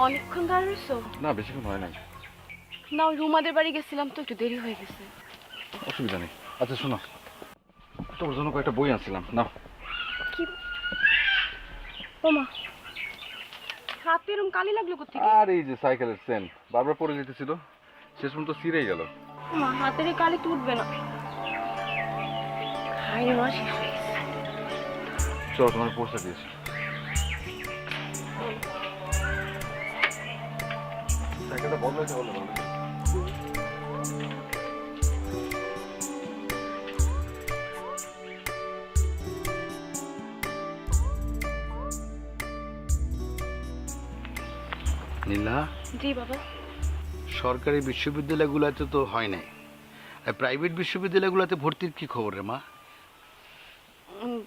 অনেকক্ষণ দাঁড়িয়েছো? না বেশিক্ষণ হয় নাই। না, ওই রুমাদের বাড়ি গেছিলাম তো একটু দেরি হয়ে গেছে। অসুবিধা নেই। আচ্ছা শোনো, তোর জন্য কয়েকটা বই আনছিলাম, নাও। কি? ওমা, হাতে এরম কালি লাগলো কোথেকে? আর এই যে সাইকেলের চেন বারবার পড়ে যেতেছিল, শেষ পর্যন্ত ছিঁড়েই গেল। ওমা, হাতের এই কালি তুটবে না। হাই রে মা, শেষ হয়ে গেছে। চলো তোমার পোস্টার দিয়েছি। সাইকেলটা বদলাইতে বললে ভালো। নীলা, জি বাবা। সরকারি বিশ্ববিদ্যালয়গুলোতে তো হয় নাই, আর প্রাইভেট বিশ্ববিদ্যালয়গুলোতে ভর্তির কি খবর রে মা?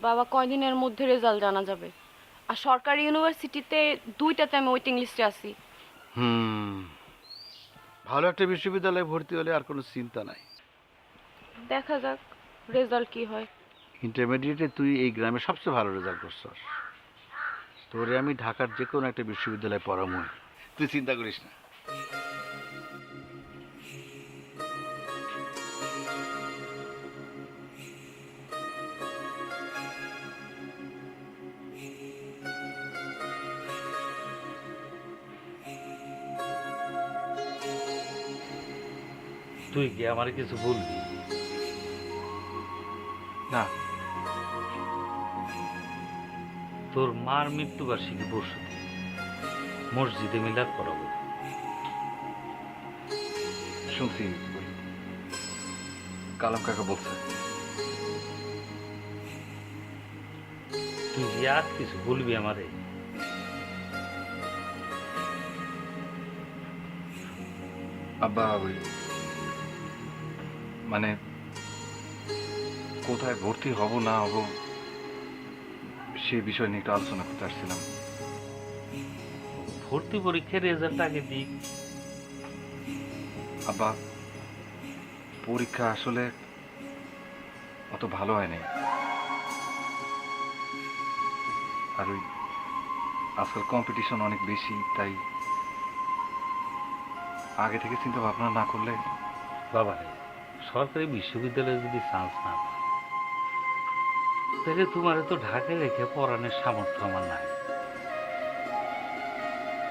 বাবা, কয়দিনের মধ্যে রেজাল্ট জানা যাবে। আর সরকারি ইউনিভার্সিটিতে দুইটাতে আমি ওয়েটিং লিস্টে আছি। ভালো একটা বিশ্ববিদ্যালয়ে ভর্তি হলে আর কোনো চিন্তা নাই। দেখা যাক রেজাল্ট কি হয়। ইন্টারমিডিয়েটে তুই এই গ্রামে সবচেয়ে ভালো রেজাল্ট করছস, তোরে আমি ঢাকার যে কোনো একটা বিশ্ববিদ্যালয়ে পড়াবো, তুই চিন্তা করিস না। তুই কি আমার কিছু বলবি? না, তোর মার মৃত্যুবার্ষিকী পরশু মসজিদে মিলাদ করাবো। শুনছি ওই কালাম কাকা বলছে। তুই যে আর কিছু বলবি আমারে? আব্বা ওই মানে কোথায় ভর্তি হব না হব সেই বিষয় নিয়ে একটু আলোচনা করতে আসছিলাম। ভর্তি পরীক্ষার রেজাল্ট আগে দিক। আব্বা, পরীক্ষা আসলে অত ভালো হয়নি। আর ওই আজকাল কম্পিটিশন অনেক বেশি, তাই আগে থেকে চিন্তা ভাবনা না করলে। বাবা রে, সরকারি বিশ্ববিদ্যালয়ে যদি চান্স না পায় তাহলে তোমার তো ঢাকায় রেখে পড়ানোর সামর্থ্য আমার নাই।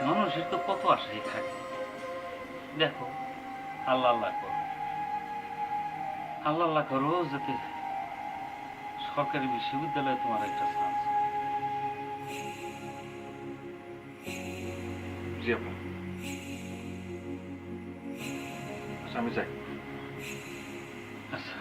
মানুষের তো কত আশাই থাকে। দেখো, আল্লাহ আল্লাহ করো, আল্লাহ আল্লাহ করো যাতে সরকারি বিশ্ববিদ্যালয়ে তোমার একটা চান্স। জি আব্বা, আচ্ছা আমি যাই। আচ্ছা,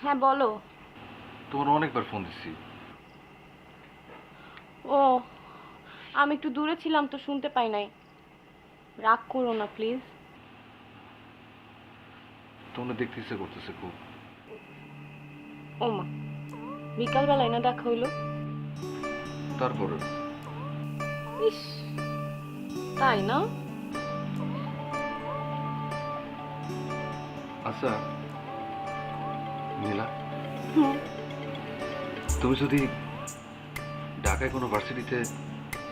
হ্যাঁ বলো। তোমার অনেকবার ফোন দিচ্ছি। ও, আমি একটু দূরে ছিলাম তো শুনতে পাই নাই। রাগ করো না প্লিজ। তোমরা দেখতে ইচ্ছে করতেছে খুব। ওমা, বিকালবেলায় না দেখা হইলো? তারপরে ইস, তাই না? আচ্ছা নীলা, হুম। তুমি যদি ঢাকায় কোনো ভার্সিটিতে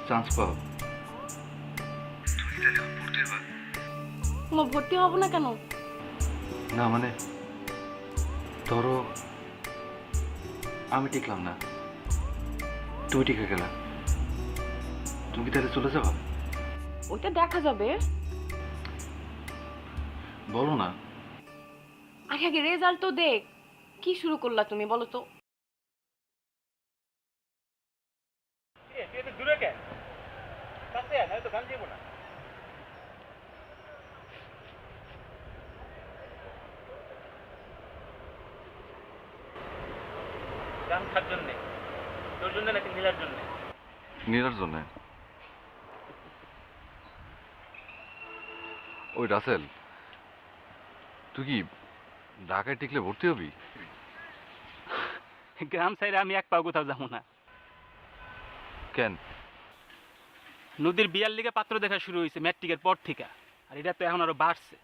চান্স পাও, ভর্তি হব না কেন? না মানে ধরো আমি টিকলাম না, তুমি টিকে গেলা, তুমি কি তাহলে চলে যাবা? ওইটা দেখা যাবে। বলো না। আগে আগে রেজাল্ট তো দেখ। কি শুরু করলা তুমি বলো তো? গান খার জন্যে, তোর জন্য নাকি নীলার জন্যে? নীলার জন্য। ওই রাসেল, তুই কি ঢাকায় টিকলে ভর্তি হবি? গ্রাম সাইডে আমি এক পাও কোথাও যাবো না। কেন? নদীর বিয়ার লিগে পাত্র দেখা শুরু হয়েছে ম্যাট্রিকের পর থেকে, আর এটা তো এখন আরো বাড়ছে।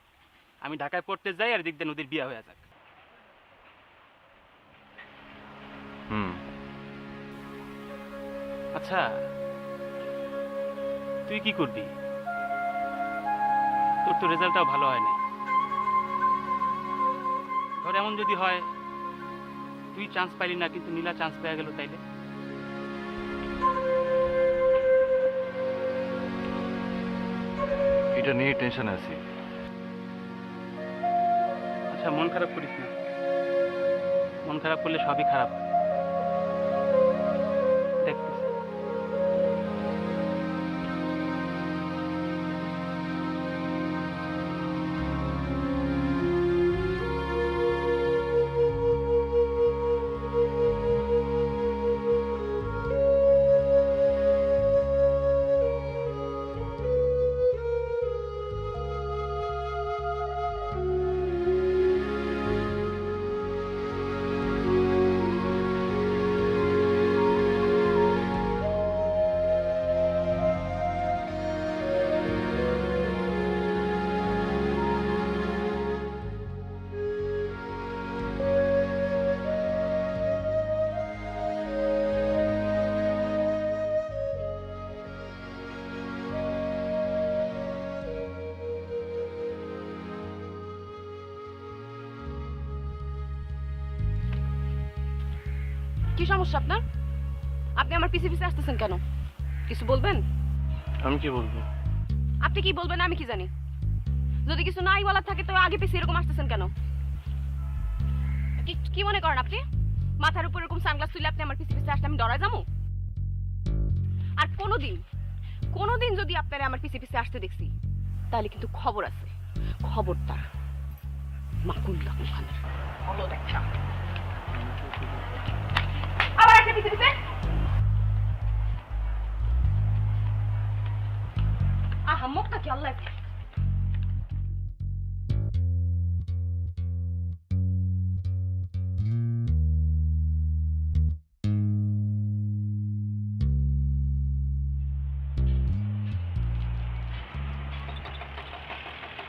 আমি ঢাকায় পড়তে যাই আর দিক দিয়ে নদীর বিয়া হয়ে যাক। হুম। আচ্ছা, তুই কি করবি? তোর তো রেজাল্টটাও ভালো হয় নাই। ধর এমন যদি হয় তুই চান্স পাইলি না কিন্তু নীলা চান্স পেয়ে গেল, তাইলে? এটা নিয়ে টেনশনে আছি। আচ্ছা, মন খারাপ করিস না। মন খারাপ করলে সবই খারাপ হয়। দেখতেছি। কি সমস্যা আপনার? আপনি আমার পিছে পিছে আসতেছেন কেন? কিছু বলবেন? আমি কি বলবো? আপনি কি বলবেন আমি কি জানি? যদি কিছু নাই বলার থাকে তো আগে পিছে এরকম আসতেছেন কেন? কি মনে করেন আপনি? মাথার উপর এরকম সানগ্লাস তুলে আপনি আমার পিছে পিছে আসলে আমি ডরাই যাবো? আর কোনোদিন যদি আপনারা আমার পিছে পিছে আসতে দেখছি তাহলে কিন্তু খবর আছে। খবরদার। মাকুল্লা ওখানের হলো দেখা। আবার একটা পিছে পিছে। আহা, মুখটা কি আল্লাহ।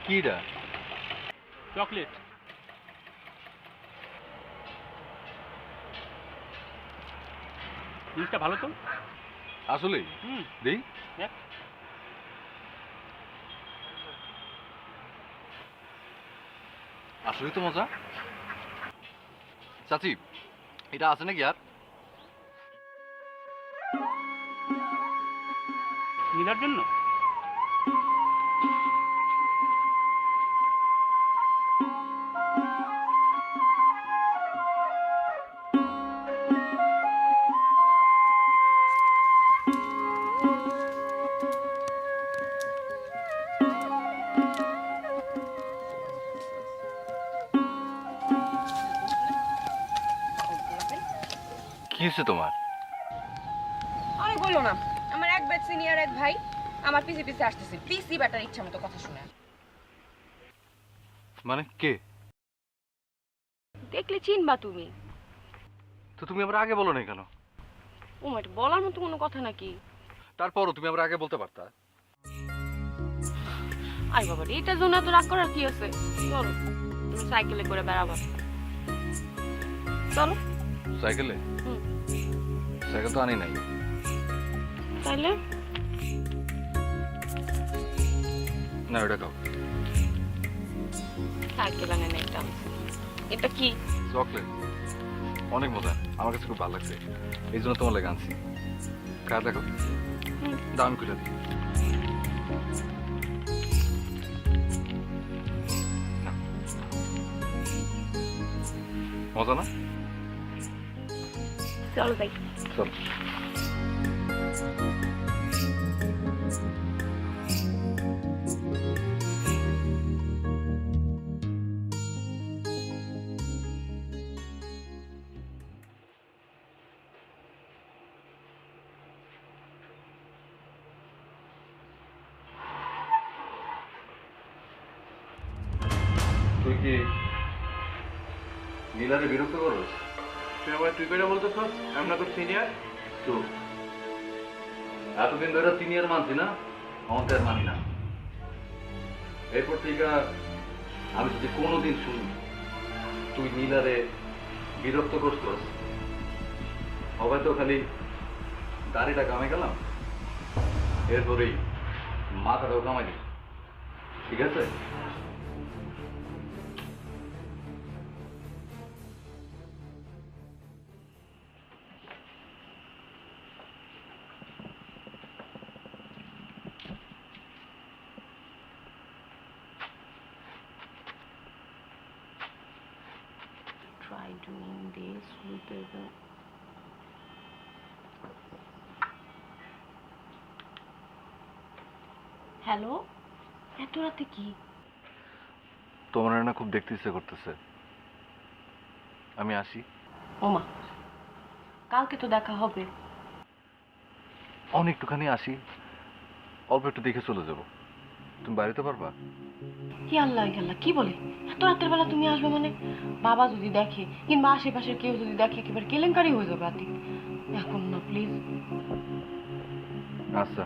কিটা? চকলেট। জিনিসটা ভালো তো? আসলে হুম। দেই। দেখ। আসলে তো মজা। চাচি, এটা আছে নাকি আর? নীলার জন্য? কি হয়েছে তোমার? আরে বলো না, আমার এক ব্যাচ সিনিয়র এক ভাই আমার পিছে পিছে আসতেছে। পিসি ব্যাটার ইচ্ছা মতো কথা শুনে। মানে কে? দেখলে চিনবা তুমি। তো তুমি আবার আগে বলো না কেন? ও এটা বলার মতো কোনো কথা নাকি? তারপরও তুমি আবার আগে বলতে পারতা। আরে বাবা, এটার জন্য এত রাগ করার কি আছে? চলো তুমি সাইকেলে করে বেড়াবো। চলো। সাইকেলে? হুম। সাইকেল তো আনি নাই। তাইলে না, ওটা খাও। সাইকেল আনে না এটা। এটা কি? চকলেট। অনেক মজা, আমার কাছে খুব ভালো লাগছে, এই জন্য তোমার লেগে আনছি। খা দেখো। দাম করে দিই। মজা না? চলো যাই। চল। তুই কি নীলারে বিরক্ত করস? তুই আমার তুই করে বলতেছ আমি না তোর সিনিয়র? চুপ। এতদিন ধরে সিনিয়র মানছি না, অঙ্কের মানি না। এরপর থেকে আমি যদি কোনোদিন শুনি তুই নীলারে বিরক্ত করছস, হবে তো খালি দাড়িটা কামে গেলাম, এরপরেই মাথাটাও কামাই দিই, ঠিক আছে? Try doing this with the hello, এত রাতে কি? তোমার না খুব দেখতে ইচ্ছে করতেছে, আমি আসি। ওমা, কালকে তো দেখা হবে। অনেকটুখানি আসি, অল্প একটু দেখে চলে যাব। তুমি বাড়িতে পারবা? কি আল্লাহ আল্লাহ, কি বলে এত রাতের বেলা তুমি আসবে? মানে বাবা যদি দেখে কিংবা আশেপাশের কেউ যদি দেখে একেবারে কেলেঙ্কারি হয়ে যাবে। আতি এখন না প্লিজ। আচ্ছা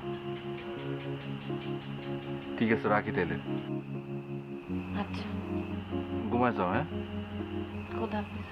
ঠিক আছে, রাখি তাইলে। আচ্ছা, ঘুমায় যাও। হ্যাঁ, খোদা হাফেজ।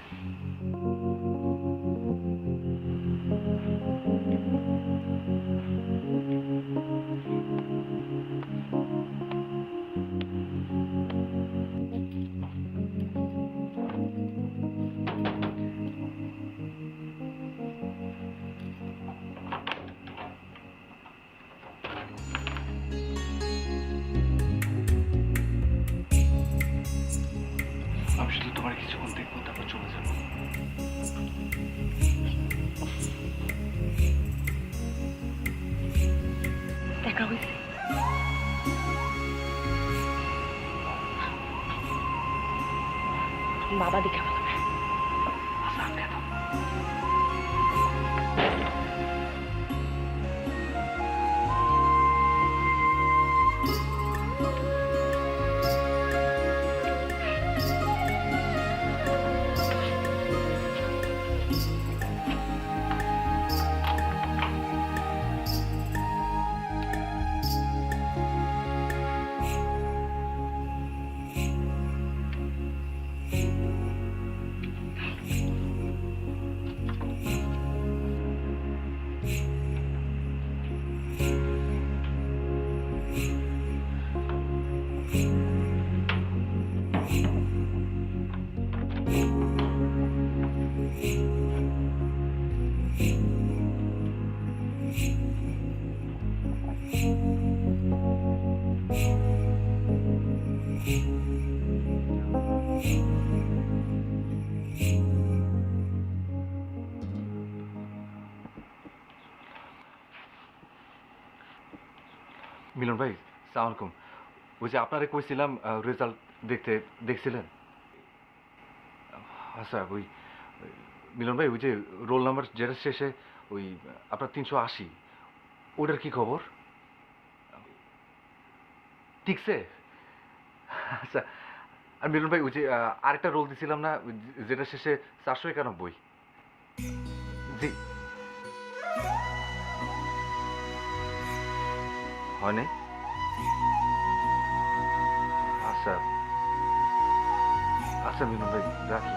আমি শুধু তোমার কিছুক্ষণ দেখবো, তারপর চলে যাবো। দেখা হয়েছে। বাবা দেখে ভালো। আচ্ছা, আটকে দাও। মিলন ভাই, সালাম আলাইকুম। ওই যে আপনারে কইছিলাম রেজাল্ট দেখছিলেন? আচ্ছা, ওই মিলন ভাই, ওই যে রোল নাম্বার যেটা শেষে ওই আপনার 380, ওটার কি খবর? ঠিকছে? আচ্ছা। আর মিলন ভাই, ওই যে আরেকটা রোল দিছিলাম না, যেটা শেষে 491? জি, হয় নাই? আচ্ছা আচ্ছা মিলন ভাই, রাখি।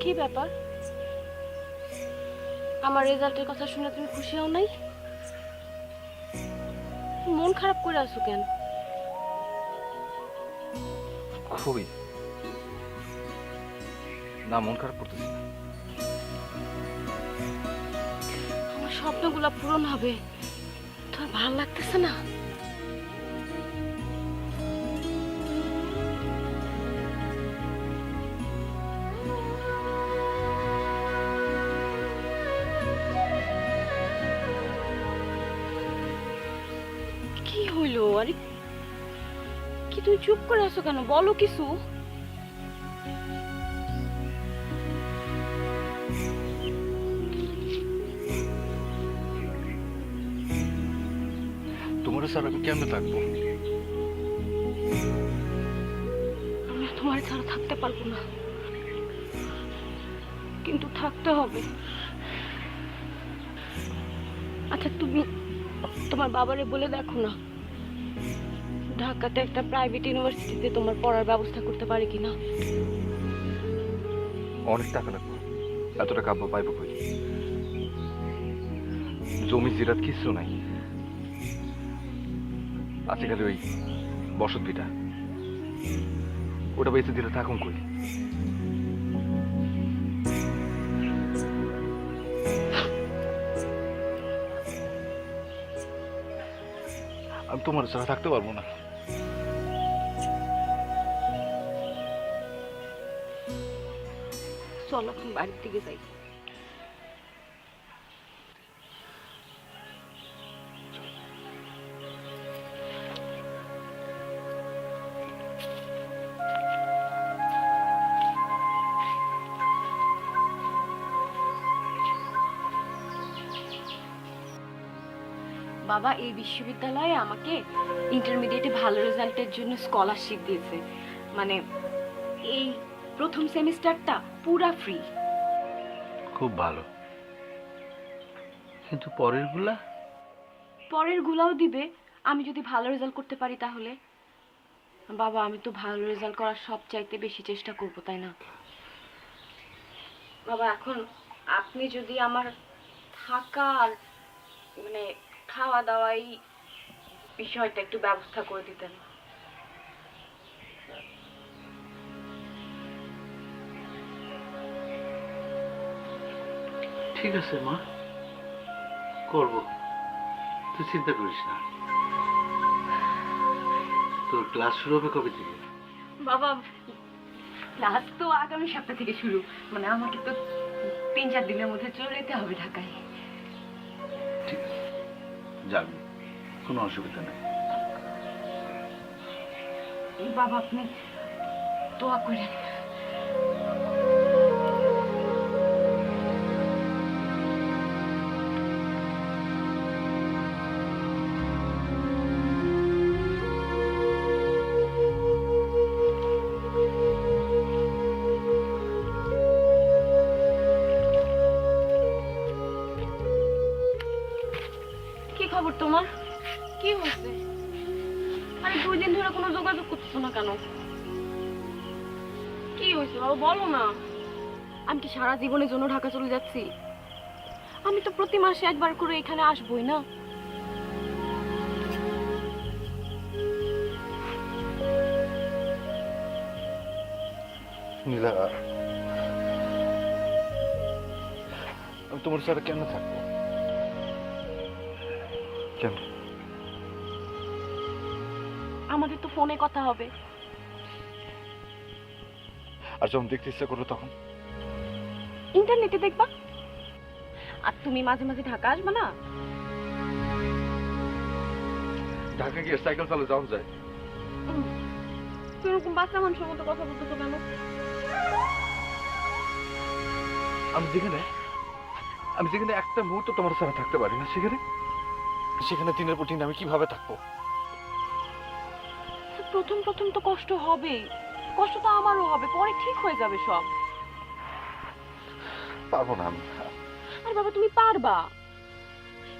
কি ব্যাপার? আমার রেজাল্টের কথা শুনে তুমি খুশি হও নাই? মন খারাপ করে আছো কেন? খুবই না, মন খারাপ করতেছি না। আমার স্বপ্নগুলো পূরণ হবে, তোর ভালো লাগতেছে না? কি হইলো? আরে কি তুমি চুপ করে আছো কেন? বলো কিছু। তোমার স্যার আমি কেমনে থাকবো? আমি তোমার ছাড়া থাকতে পারবো না, কিন্তু থাকতে হবে। আচ্ছা তুমি তোমার বাবারে বলে দেখো না, ঢাকাতে একটা প্রাইভেট ইউনিভার্সিটিতে তোমার পড়ার ব্যবস্থা করতে পারে কিনা। অনেক টাকা লাগবে, এত টাকা আব্বা পাইব কই? জমি জিরাত কিছু নাই, আছে খালি ওই বসত ভিটা, ওটা বেঁচে দিলে থাকুন কই? আমি তোমার ছাড়া থাকতে পারবো না। চলো এখন বাড়ির দিকে যাই। বাবা এই বিশ্ববিদ্যালয়ে আমাকে ইন্টারমিডিয়েটে ভালো রেজাল্টের জন্য স্কলারশিপ দিয়েছে, মানে এই প্রথম সেমিস্টারটা পুরা ফ্রি। খুব ভালো, কিন্তু পরেরগুলা? পরের গুলাও দিবে আমি যদি ভালো রেজাল্ট করতে পারি তাহলে। বাবা আমি তো ভালো রেজাল্ট করার সব চাইতে বেশি চেষ্টা করব, তাই না বাবা? এখন আপনি যদি আমার থাকা আর মানে খাওয়া দাওয়া এই বিষয়টা একটু ব্যবস্থা করে দিতেন। ঠিক আছে মা, করব, তুই চিন্তা করিস না। তোর ক্লাস শুরু হবে কবে থেকে? বাবা ক্লাস তো আগামী সপ্তাহ থেকে শুরু, মানে আমাকে তো 3-4 দিনের মধ্যে চলে যেতে হবে ঢাকায়। ঠিক আছে, যাবি, কোনো অসুবিধা নেই। বাবা আপনি দোয়া করেন। কি খবর তোমার? কি হয়েছে? আরে 2 দিন ধরে কোনো যোগাযোগ করতেছো না কেন? কি হয়েছে বাবা বলো না। আমি কি সারা জীবনের জন্য ঢাকা চলে যাচ্ছি? আমি তো প্রতি মাসে একবার করে এখানে আসবোই না। নীলা, আমি তোমার সাথে কেন থাকবো? কেন? আমাদের তো ফোনে কথা হবে। আর যখন দেখতে ইচ্ছা করো তখন? ইন্টারনেটে দেখবা। আর তুমি মাঝে মাঝে ঢাকা আসবে না? ঢাকা গিয়ে সাইকেল চালা যাওয়া যায়? তুমি এরকম বাচ্চা মানুষের মতো কথা বলতেছো কেন? আমি যেখানে একটা মুহূর্ত তোমার সাথে থাকতে পারি না, সেখানে দিনের পর দিন আমি কিভাবে থাকবো? প্রথম প্রথম তো কষ্ট হবে, কষ্ট তো আমারও হবে, পরে ঠিক হয়ে যাবে সব। পারবো না আমি। আর বাবা তুমি পারবা।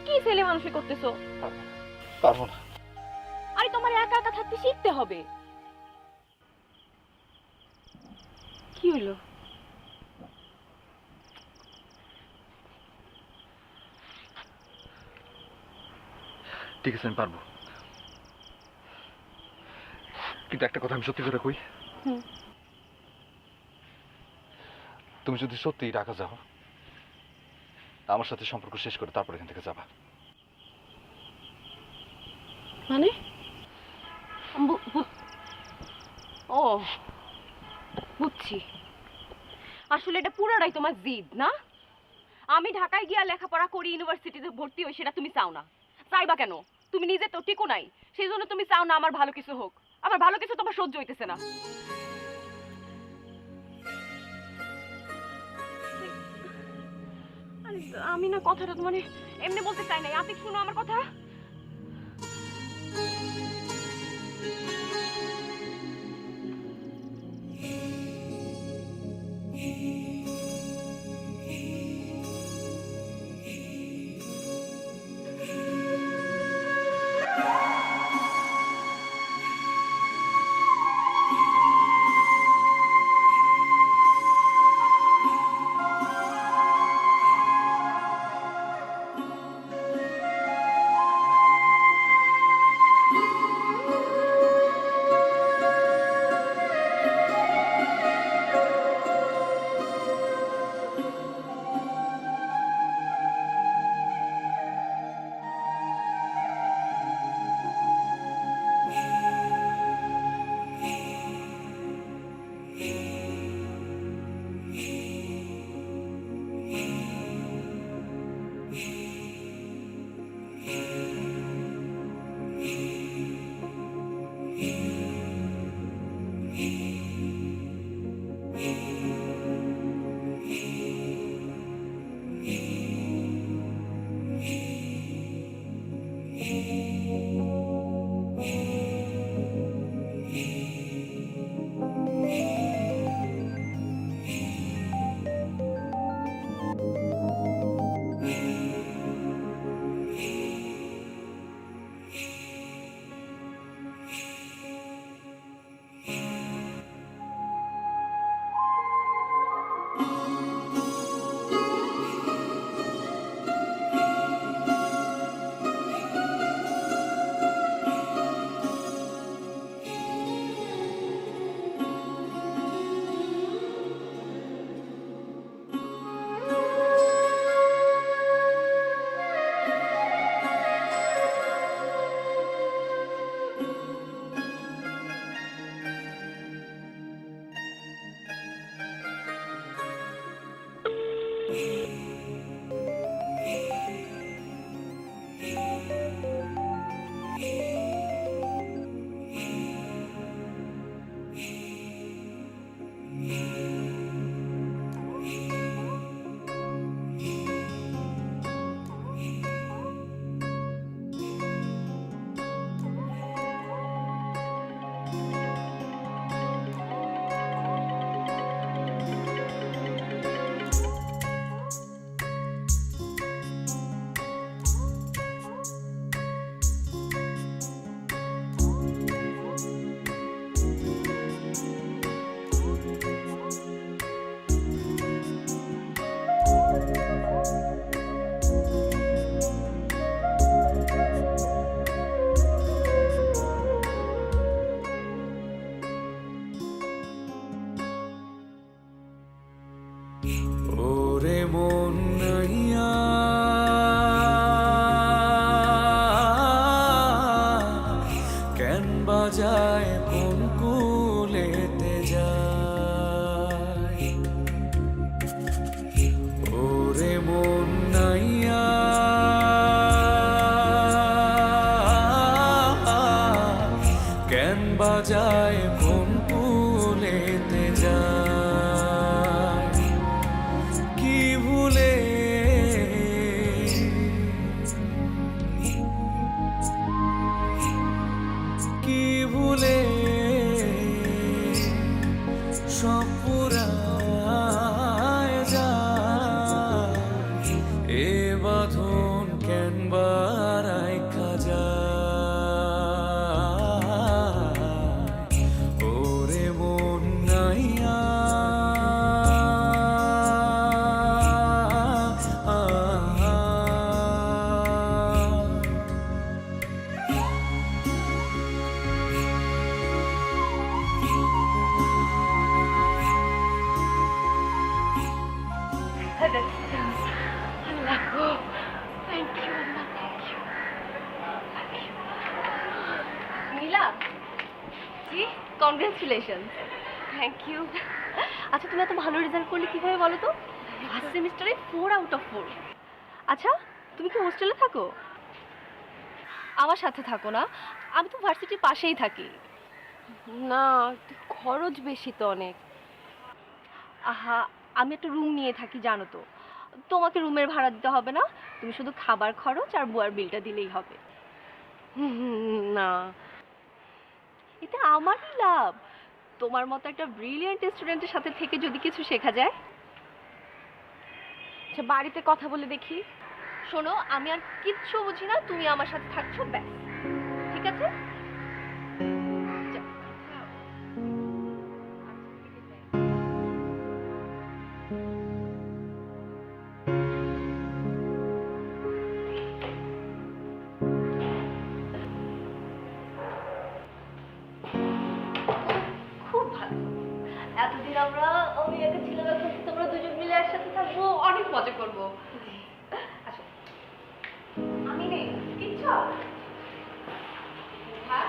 কি ছেলে মানুষই করতেছো? পারবো না। আরে তোমার একা একা থাকতে শিখতে হবে। কি হলো? ঠিক আছে আমি পারবো, কিন্তু একটা কথা আমি সত্যি করে কই, হুম। তুমি যদি সত্যি ঢাকা যাও, আমার সাথে সম্পর্ক শেষ করে তারপর এখান থেকে যাবা। মানে ও বুঝছি, আসলে এটা পুরোটাই তোমার জিদ না? আমি ঢাকায় গিয়া লেখাপড়া করি, ইউনিভার্সিটিতে ভর্তি হই, সেটা তুমি চাও না। চাইবা কেন? তুমি নিজে তো টিকো নাই, সেই জন্য তুমি চাও না আমার ভালো কিছু হোক। আমার ভালো কিছু তোমার সহ্য হইতেছে না। আরে, আমি না কথাটা মানে এমনি বলতে চাই নাই। আতিক, শুনো আমার কথা। ওরে মন নাইয়া কেন বাজায় কোন কুলেতে যায়, ওরে মন নাইয়া কেন বাজায় কোন কুলেতে যায়, কি ভুলে কি ভুলে সব পুরায় যায়, এ বাঁধন কেন বারাই খাজা, কংগ্রাচুলেশন। Thank আচ্ছা তুমি এত ভালো রেজাল্ট করলে কিভাবে বলো তো? ফার্স্ট সেমিস্টারে 4/4। আচ্ছা তুমি কি হোস্টেলে থাকো? আমার সাথে থাকো না, আমি তো ভার্সিটির পাশেই থাকি। না, খরচ বেশি তো অনেক। আহা, আমি একটা রুম নিয়ে থাকি জানো তো, তোমাকে রুমের ভাড়া দিতে হবে না, তুমি শুধু খাবার খরচ আর বুয়ার বিলটা দিলেই হবে। না, এতে আমারই লাভ। তোমার মতো একটা ব্রিলিয়েন্ট স্টুডেন্টের সাথে থেকে যদি কিছু শেখা যায়। আচ্ছা বাড়িতে কথা বলে দেখি। শোনো, আমি আর কিচ্ছু বুঝি না, তুমি আমার সাথে থাকছো ব্যাস, ঠিক আছে? খুব ভালো। এতদিন আমি একা ছিলাম, এখন তোমরা দুজন মিলে একসাথে থাকবো, অনেক মজা করবো। আচ্ছা আমি নেই কিচ্ছু। হ্যাঁ,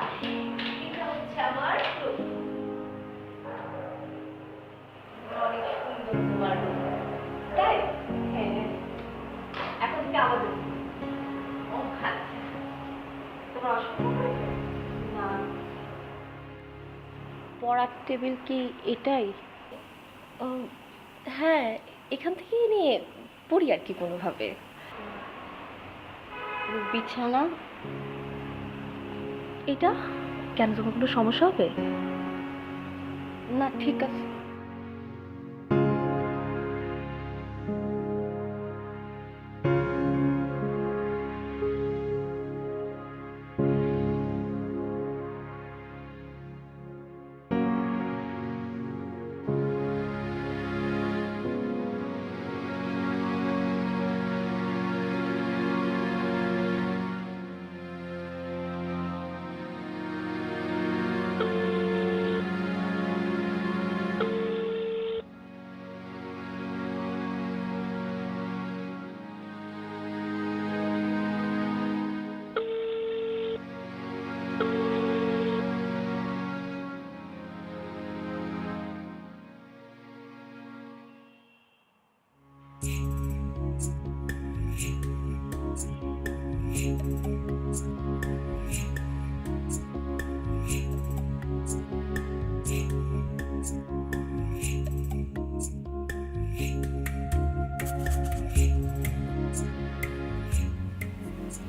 এটা হচ্ছে আমার room। অনেক সুন্দর তোমার room, তাই? হ্যাঁ, এখন থেকে আমাদের ও খাচ্ছে। তোমার অসুবিধা হয়েছে? না। পড়ার টেবিল কি এটাই? হ্যাঁ, এখান থেকেই নিয়ে পড়ি আর কি কোনোভাবে। বিছানা এটা কেন, তোমার কোনো সমস্যা হবে? না, ঠিক আছে।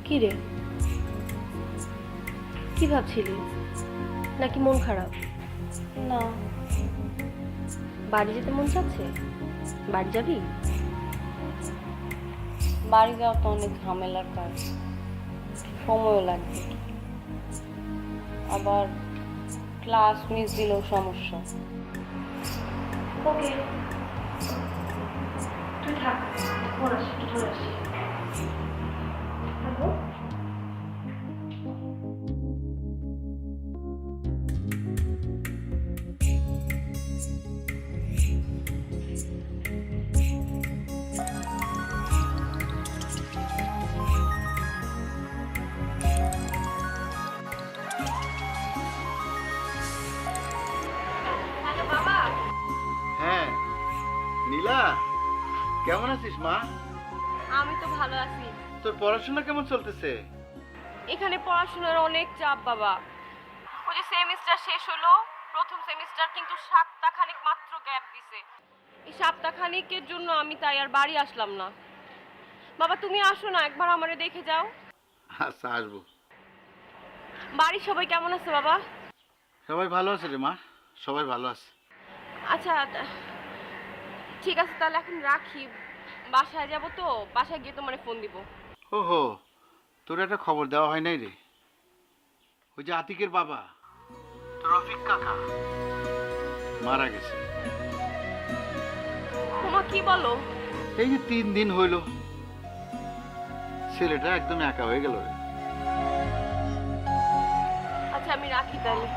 কি রে, কি ভাবছিলি? নাকি মন খারাপ? না, বাড়ি যেতে মন চাচ্ছে? বাড়ি যাবি? বাড়ি যাওয়া তো অনেক ঝামেলার কাজ, সময়ও লাগবে, আবার ক্লাস মিস দিলেও সমস্যা। ওকে, তুই থাক, ফোন আসি, একটু ধরে আসি। হ্যালো? হ্যাঁ নীলা, কেমন আছিস মা? আমি তো ভালো আছি। তোর পড়াশোনা কেমন চলতেছে? এখানে পড়াশোনার অনেক চাপ বাবা। ওই যে সেমিস্টার শেষ হলো, প্রথম সেমিস্টার কিন্তু সপ্তাহখানেক মাত্র গ্যাপ দিছে। এই সপ্তাহখানেকের জন্য আমি তাই আর বাড়ি আসলাম না। বাবা তুমি আসো না, একবার আমারে দেখে যাও। আচ্ছা আসবো। বাড়ির সবাই কেমন আছে বাবা? সবাই ভালো আছে রে মা, সবাই ভালো আছে। আচ্ছা ঠিক আছে, তাহলে এখন রাখি, বাসায় যাব তো, বাসায় গিয়ে তোমারে ফোন দিব। ওহো, তোর একটা খবর দেওয়া হয় নাই রে। ওই যে আতিকের বাবা, তোর রফিক কাকা, মারা গেছে। তোমা কি বলো? এই যে 3 দিন হইল, ছেলেটা একদম একা হয়ে গেল রে। আচ্ছা আমি রাখি তাহলে।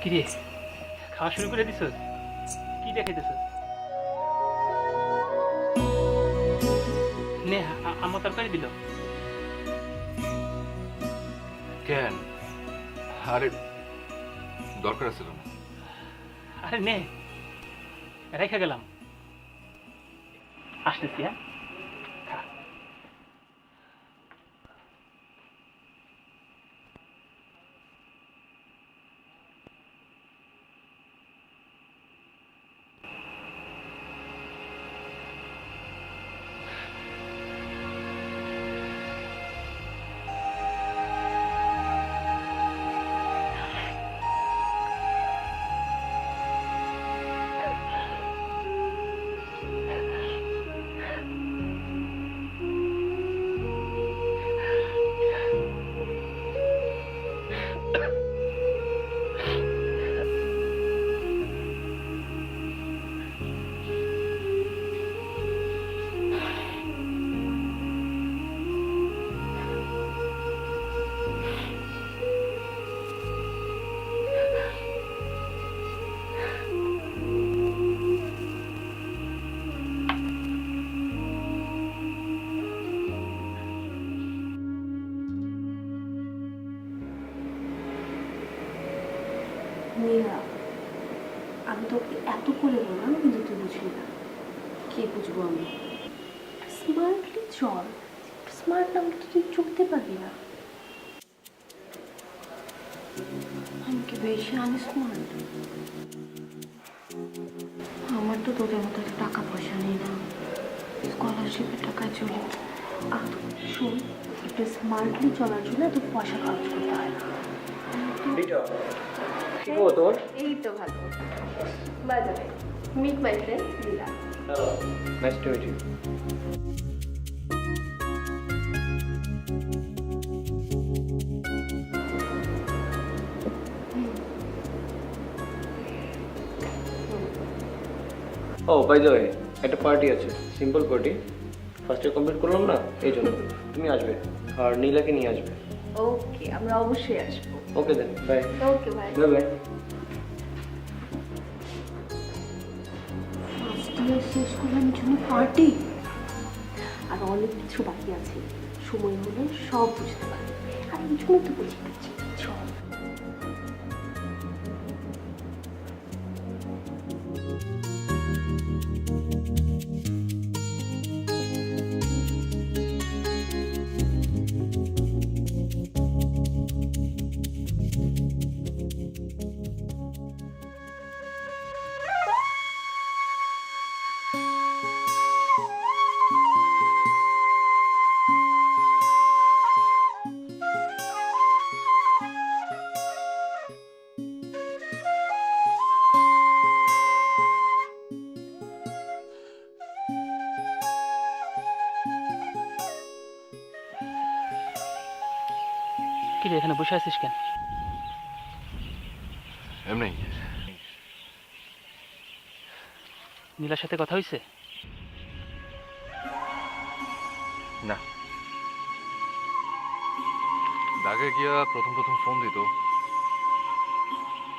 কি রে খাওয়া শুরু করে দিছস? কি দেখাইতেছস? নে আমার তরকারি দিল। কেন? আরে দরকার ছিল না। আরে নে রেখে গেলাম, আসতেছি। হ্যাঁ খা। মেয়েরা, আমি তোকে এত করে বললাম কিন্তু তুই বুঝবি না। কি বুঝবো আমি? স্মার্টলি চল, স্মার্ট না হলে তো তুই চলতে পারবি না। আমি কি বেশি আনস্মার্ট? আমার তো তোদের মতো এত টাকা পয়সা নেই না, স্কলারশিপের টাকায় চলি। আর শোন, একটু স্মার্টলি চলার জন্য এত পয়সা খরচ করতে হয় না। এই তো ভালো। By the way, meet my friend Leela. Nice to meet you. Oh, by the way, একটা পার্টি আছে, সিম্পল পার্টি। ফার্স্টে কমপ্লিট করলাম না, এই জন্য তুমি আসবে আর নীলাকে নিয়ে আসবে। ওকে, আমরা অবশ্যই আসবো। Okay then, bye. Okay, bye. Bye bye. First year শেষ করলাম জন্য পার্টি, আর অনেক কিছু বাকি আছে। সময় হলে সব বুঝতে পারবে। আর এই জন্য তো বুঝে গেছি। চল। কি রে এখানে বসে আছিস কেন? এমনি। নীলার সাথে কথা হয়েছে? না, ঢাকায় গিয়া প্রথম প্রথম ফোন দিত,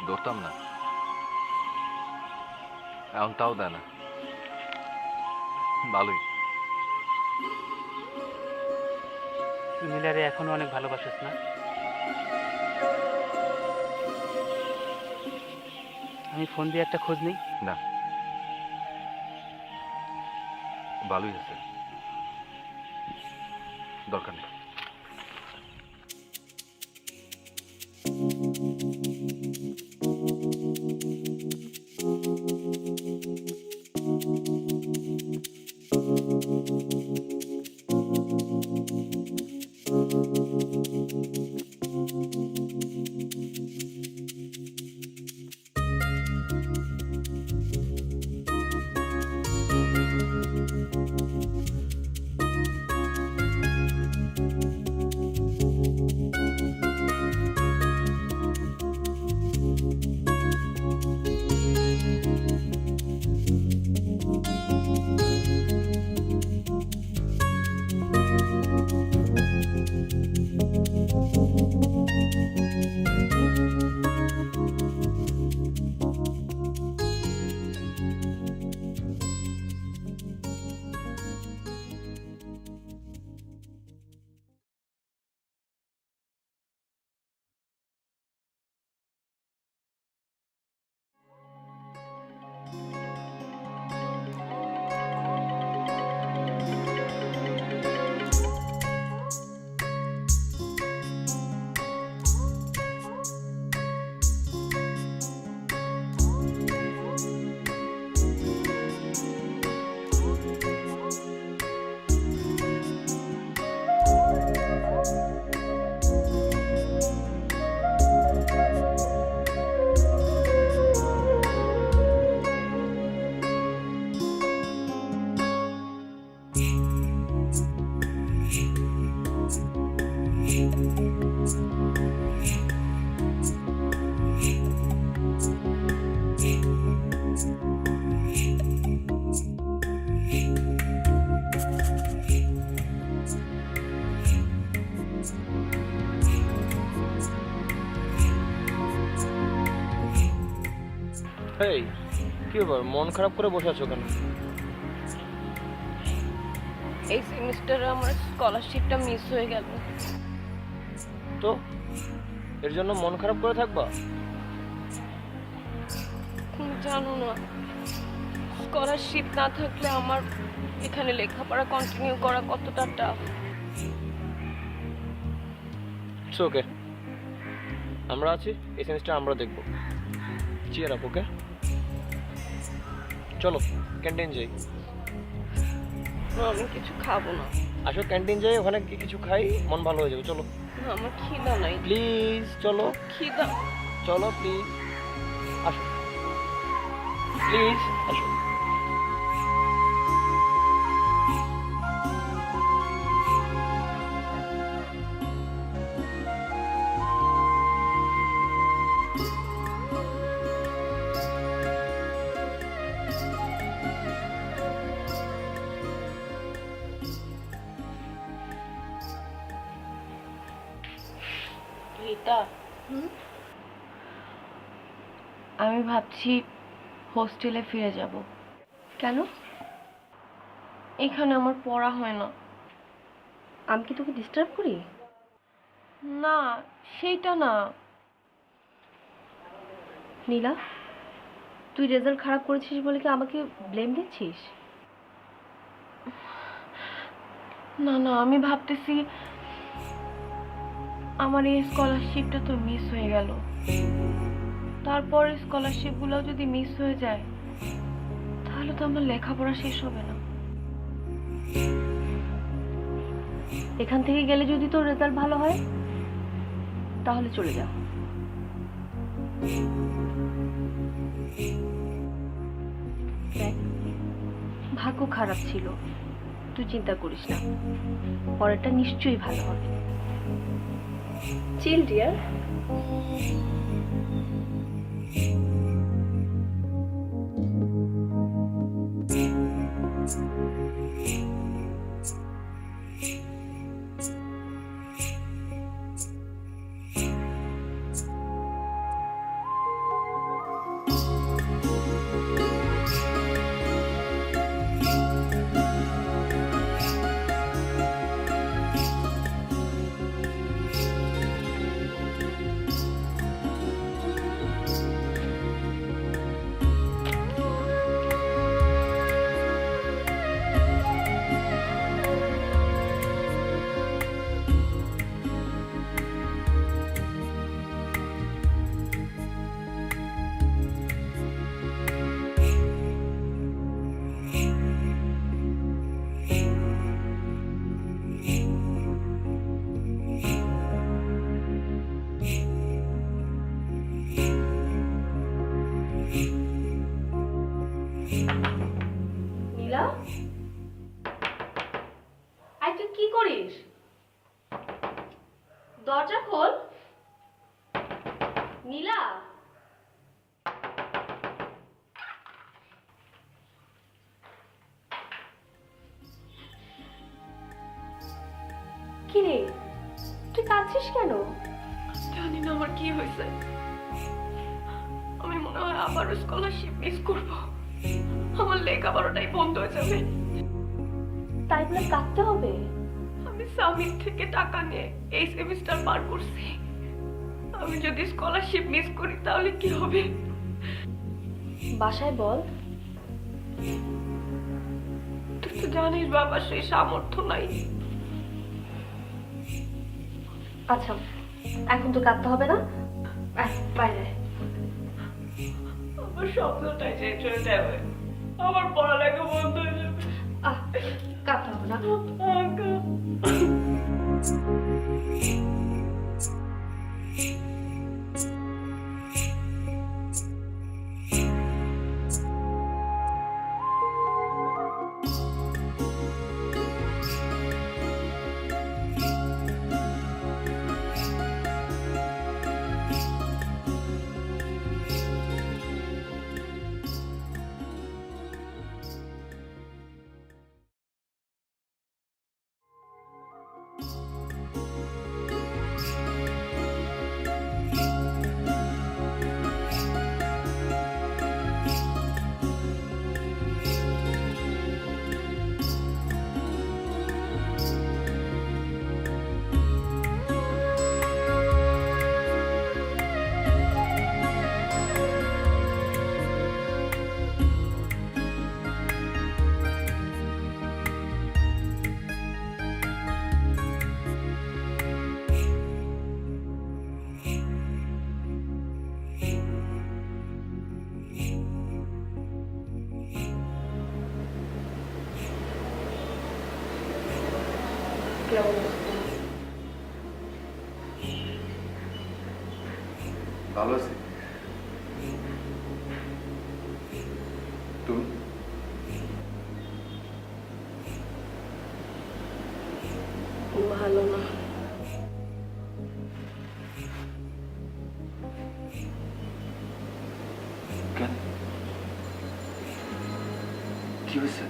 ধরতাম না। এখন তাও দেয় না। ভালোই। তুই নীলারে এখনো অনেক ভালোবাসিস না? আমি ফোন দিয়ে একটা খোঁজ নেই। না, ভালোই আছে, দরকার নেই। এই কি ব্যাপার, মন খারাপ করে বসে আছো কেন? এই সেমিস্টারে আমার স্কলারশিপটা মিস হয়ে গেল। তো এর জন্য মন খারাপ করে থাকবা? তুমি জানো না, স্কলারশিপ না থাকলে আমার এখানে লেখাপড়া কন্টিনিউ করা কতটা টাফ। ওকে, আমরা আছি, এই সেমিস্টার আমরা দেখবো। চিয়ার আপ, ওকে? চলো ক্যান্টিন যাই। আমি কিছু খাবো না। আসো ক্যান্টিন যাই, ওখানে গিয়ে কিছু খাই, মন ভালো হয়ে যাবে। চলো আমার খিদা নাই। প্লিজ, চলো খিদা। চলো প্লিজ, আসো প্লিজ, আসো। রিতা, আমি ভাবছি হোস্টেলে ফিরে যাব। কেন? এখানে আমার পড়া হয় না। আমি কি তোকে ডিস্টার্ব করি? না, সেইটা না। নীলা, তুই রেজাল্ট খারাপ করেছিস বলে কি আমাকে ব্লেম দিচ্ছিস? না না, আমি ভাবতেছি আমার এই স্কলারশিপটা তো মিস হয়ে গেল। তারপরে স্কলারশিপগুলো যদি মিস হয়ে যায় তাহলে তো আমার লেখাপড়া শেষ হবে না। এখান থেকে গেলে যদি তোর রেজাল্ট ভালো হয় তাহলে চলে যা। দেখ, ভাগ্য খারাপ ছিল, তুই চিন্তা করিস না, পরেরটা নিশ্চয়ই ভালো হবে। চিল ডিয়ার। নীলা, আই তুই কি করিস? দরজা খোল। নীলা, কি রে, তুই কাঁদছিস কেন? জানি না আমার কি হয়েছে। আমি মনে হয় আবারও স্কলারশিপ মিস করবো। আমার লেখাপড়াটাই বন্ধ হয়ে যাবে। তাই বলে কাঁদতে হবে? আমি সামিট থেকে টাকা নিয়ে এই সেমিস্টার পার করছি। আমি যদি স্কলারশিপ মিস করি তাহলে কি হবে? বাসায় বল। তুই তো জানিস বাবার সেই সামর্থ্য নাই। আচ্ছা, এখন তো কাঁদতে হবে না, বাইরে। আমার স্বপ্নটাই যে চলে যাবে, আমার পড়ালেখা বন্ধ হয়ে যাবে। কাঁদতে হবে না। কেমন আছো তুমি? ভালো আছি। তুমি? ভালো না। কেন? কি হয়েছে?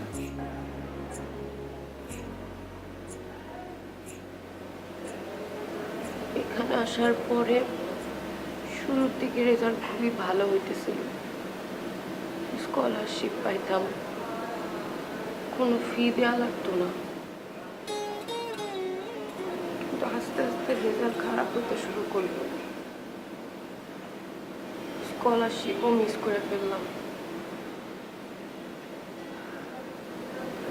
এখানে আসার পরে শুরুর দিকে রেজাল্ট খুবই ভালো হইতেছিল, স্কলারশিপ পাইতাম, কোনো ফি দেওয়া লাগতো না। কিন্তু আস্তে আস্তে রেজাল্ট খারাপ হতে শুরু করলো, স্কলারশিপও মিস করে ফেললাম।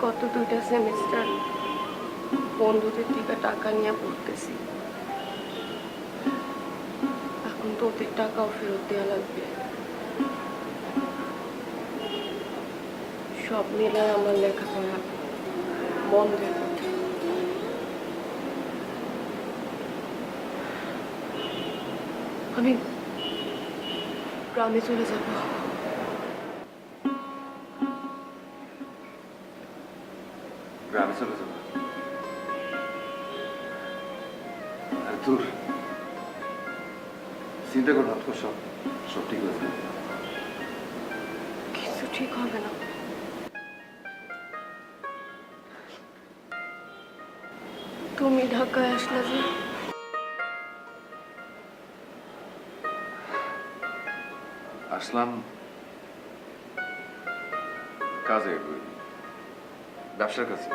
গত 2টা সেমিস্টার বন্ধুদের থেকে টাকা নিয়ে পড়তেছি, এখন তো ওদের টাকাও ফেরত দেওয়া লাগবে। সব মিলায় আমার লেখাপড়া বন্ধের পথে। আমি গ্রামে চলে যাব। গ্রামে চলে যাবো? আর তোর চিন্তা কর না, তোর সব সব ঠিক হয়ে যাবে। কিছু ঠিক হবে না। তুমি ঢাকায় আসলে যে? আসলাম কাজে, ব্যবসার কাছে।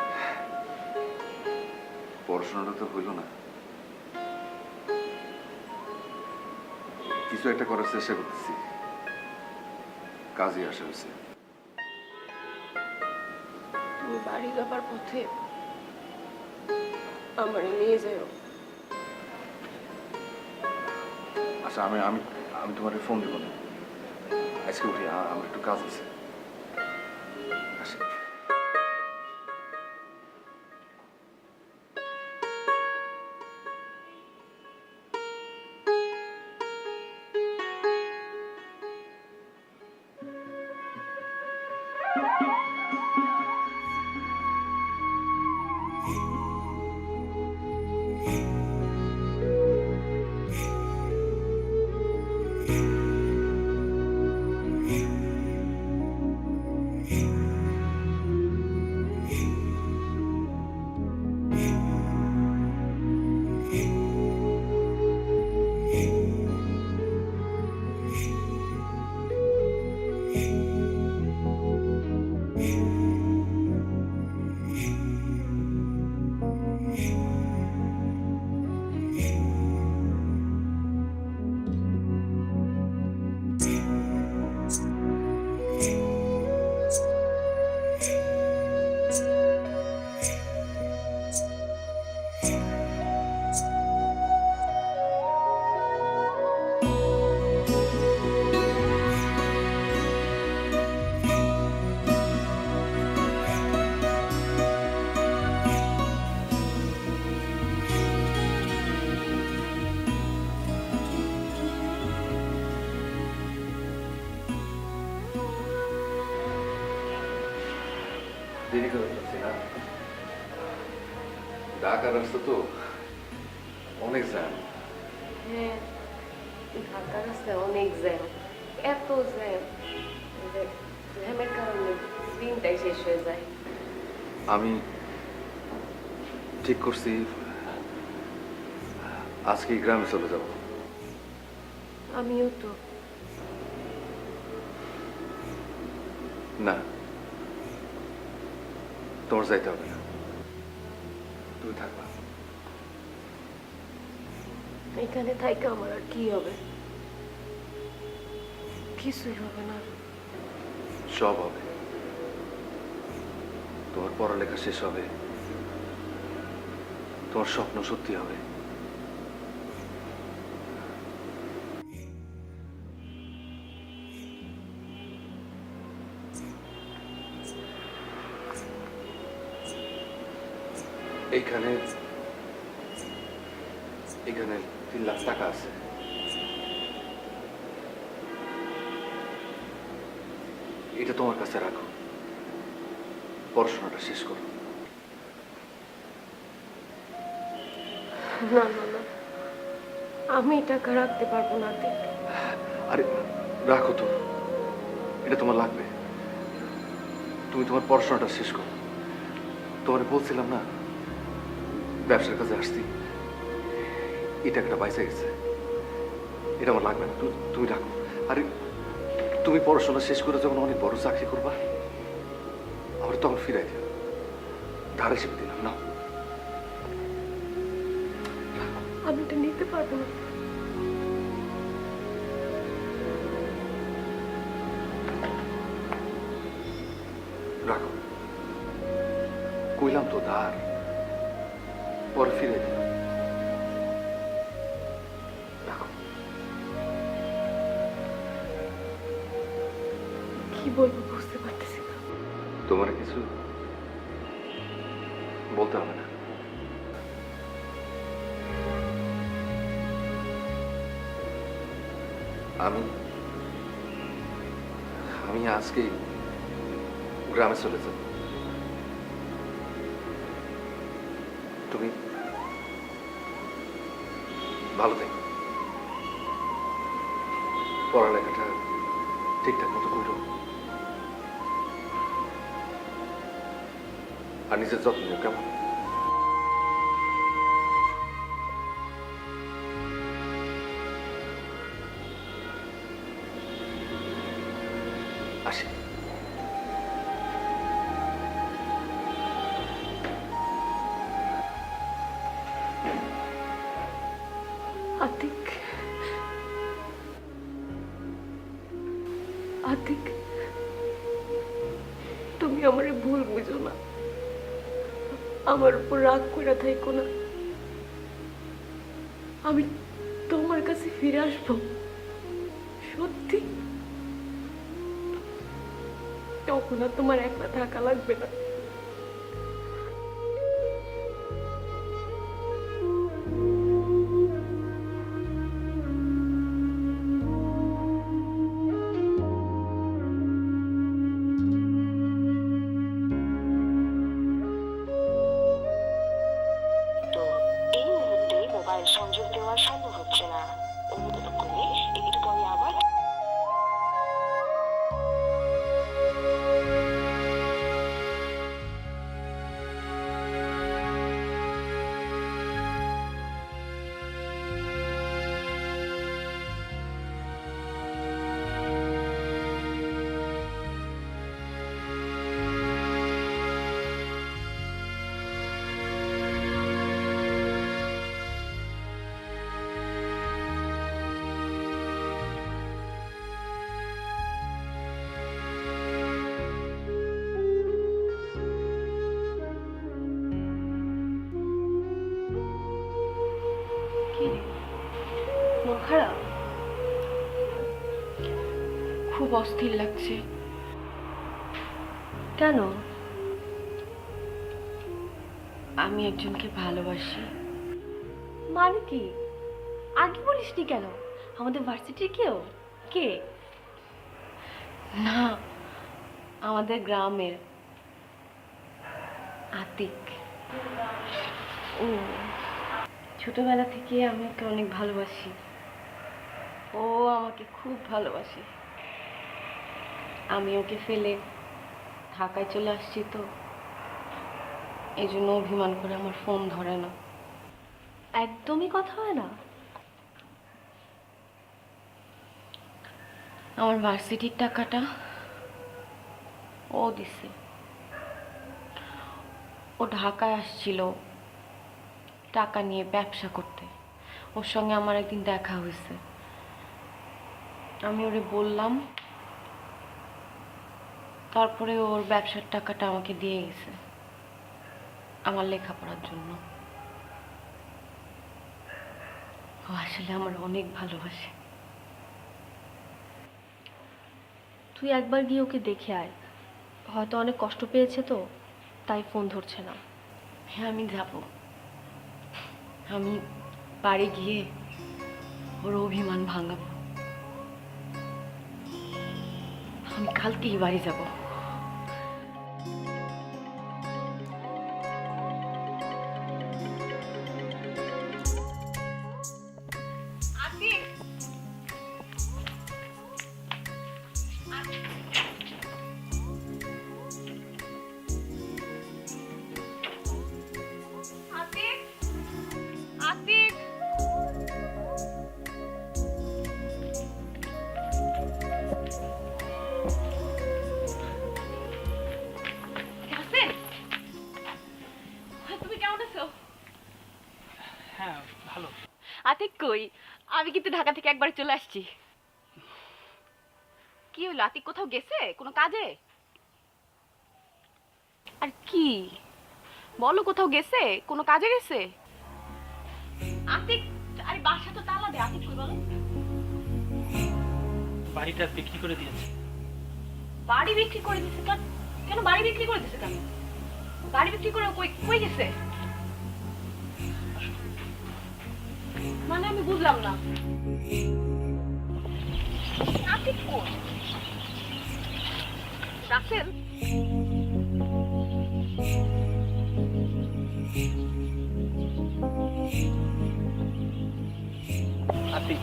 পড়াশোনাটা তো হইল না, কিছু একটা করার চেষ্টা করতেছি, কাজে আসা হয়েছে। তুমি বাড়ি যাবার পথে আমার নিয়ে যাও। আচ্ছা, আমি আমি আমি তোমার ফোন দেবো না, আজকে উঠি, আমার একটু কাজ আছে। আসি। দেরি করে ফেলছি না? ঢাকার রাস্তা তো অনেক জ্যাম। হ্যাঁ, ঢাকা রাস্তায় অনেক জ্যাম, এত জ্যাম যে জ্যামের কারণে দিনটাই শেষ হয়ে যায়। আমি ঠিক করছি আজকে গ্রামে চলে যাব। আমিও তো। না, তোমার যাইতে হবে না, তুমি থাকবা। এখানে থাইকা আমার আর কি হবে? কিছুই হবে না। সব হবে। তোমার পড়ালেখা শেষ হবে, তোমার স্বপ্ন সত্যি হবে। এইখানে এইখানে 3 লাখ টাকা আছে। এটা তোমার কাছে রাখো, পড়াশোনাটা শেষ করো। না না না, আমি এই টাকা রাখতে পারবো না আতিক। আরে রাখো তো, এটা তোমার লাগবে। তুমি তোমার পড়াশোনাটা শেষ করো। তোমার বলছিলাম না ব্যবসার কাজে আসছি, এই টাকাটা বাইসে গেছে, এটা আমার লাগবে না। তুমি রাখো। আরে তুমি পড়াশোনা শেষ করে যখন অনেক বড় চাকরি করবা, আমার তখন ফিরাই দিও, ধার হিসেবে দিলাম না। আমি এটা নিতে পারবো না। রাখো, কইলাম তো ধার, পরে ফিরে দিলাম। রাখো। কি বলবো বুঝতে পারতেছি না। তোমার কিছু বলতে হবে না। আমি আমি আজকেই গ্রামে চলে যাব। তুমি ভালো থেকো, পড়ালেখাটা ঠিকঠাক মতো করো, আর নিজের যত্ন নিও, কেমন? আসি। আতিক, আতিক, তুমি আমারে ভুল বুঝো না, আমার উপর রাগ করে থাইকো না। আমি তোমার কাছে ফিরে আসবো, সত্যি। তখন আর তোমার একলা থাকা লাগবে না। তো এই মুহূর্তে মোবাইল সংযোগ দেওয়া সম্ভব হচ্ছে না, অনুগ্রহ করে একটু পরে আবার। কি রে, মন খারাপ? খুব অস্থির লাগছে। কেন? আমি একজনকে ভালোবাসি। মানে কি? আগে বলিসনি কেন? আমাদের ভার্সিটির কেউ? কে? না, আমাদের গ্রামের আতিক। ও, ছোটবেলা থেকে আমি ওকে অনেক ভালোবাসি, ও আমাকে খুব ভালোবাসে। আমি ওকে ফেলে ঢাকায় চলে আসছি, তো এই জন্য অভিমান করে আমার ফোন ধরে না। একদমই কথা হয় না? আমার ভার্সিটির টাকাটা ও দিছে। ও ঢাকায় আসছিল টাকা নিয়ে ব্যবসা করতে। ওর সঙ্গে আমার একদিন দেখা হয়েছে। আমি ওরে বললাম, তারপরে ওর ব্যবসার টাকাটা আমাকে দিয়ে গেছে আমার লেখাপড়ার জন্য। ও আসলে আমার অনেক ভালোবাসে। তুই একবার গিয়ে ওকে দেখে আয়, হয়তো অনেক কষ্ট পেয়েছে তো তাই ফোন ধরছে না। হ্যাঁ, আমি যাব। আমি বাড়ি গিয়ে ওর অভিমান ভাঙাবো। আমি কালকেই বাড়ি যাব। তুমি কেমন আছো? হ্যাঁ ভালো। আতিক কই? আমি কিন্তু ঢাকা থেকে একবার চলে আসছি। কি হলো, আতিক কোথাও গেছে কোনো কাজে? আর কি বলো, কোথাও গেছে কোনো কাজে গেছে? আতিক, আরে বাসা তো তালা দে। আতিক কই বলো? বাড়িটা বিক্রি করে দিয়েছে। বাড়ি বিক্রি করে দিছে? কেন বাড়ি বিক্রি করে দিছে কেন? বাড়ি বিক্রি করে কই কই গেছে? মানে আমি বুঝলাম না। আতিক কই? রাসেল? আতিক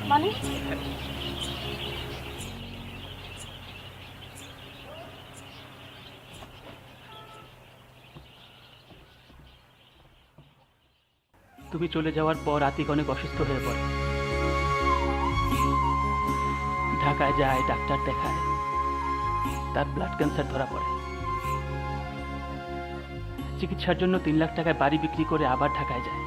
মানে তুমি চলে যাওয়ার পর আতিক অনেক অসুস্থ হয়ে পড়ে। ঢাকায় যায়, ডাক্তার দেখায়, তার ব্লাড ক্যান্সার ধরা পড়ে। চিকিৎসার জন্য 3 লাখ টাকায় বাড়ি বিক্রি করে আবার ঢাকায় যায়,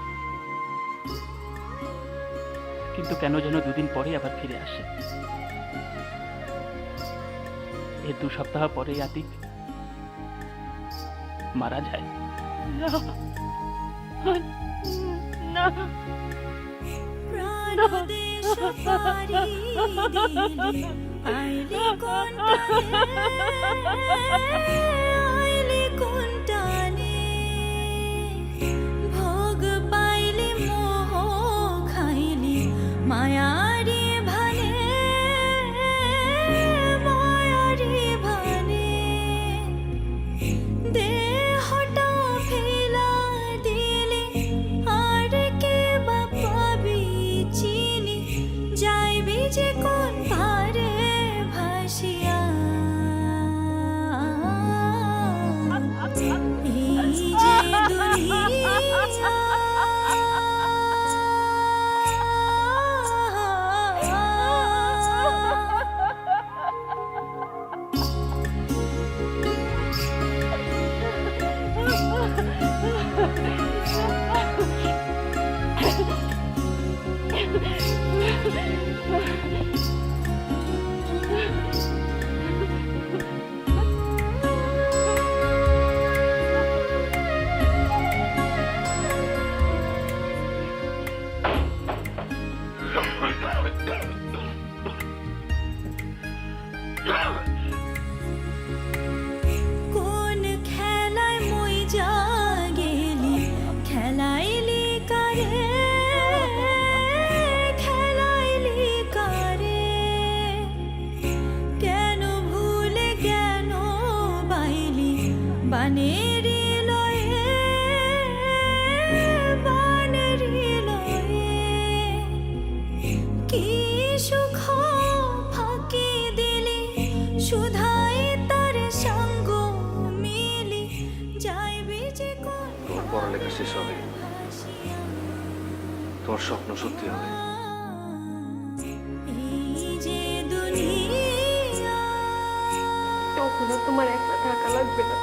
কিন্তু কেন যেন 2 দিন পরেই আবার ফিরে আসে। এর 2 সপ্তাহ পরেই আতিক মারা যায়। না, প্রাণদেশ পারি দিলি আইলি কোনটানে ভোগ পাইলি মোহ খাইলি মায়ারি ভানে দেহটা ফেলা দিলি আর কে বা পাবি চিনি যাইবি যে কোন ভারে ভাসিয়া এই যে কোন খেলায় মই যা গেলি খেলাইলি কারে কেন ভুলে কেন বাইলি বানেরি লয়ে কি সুখ ফাঁকি দিলি শুধাই তার সঙ্গ মিলি যাইবি যে কোন তোমার পড়ালেখা শেষ হবে, তোমার স্বপ্ন সত্যি হবে। এই যে দুনিয়া তখন তোমার একলা থাকা লাগবে না।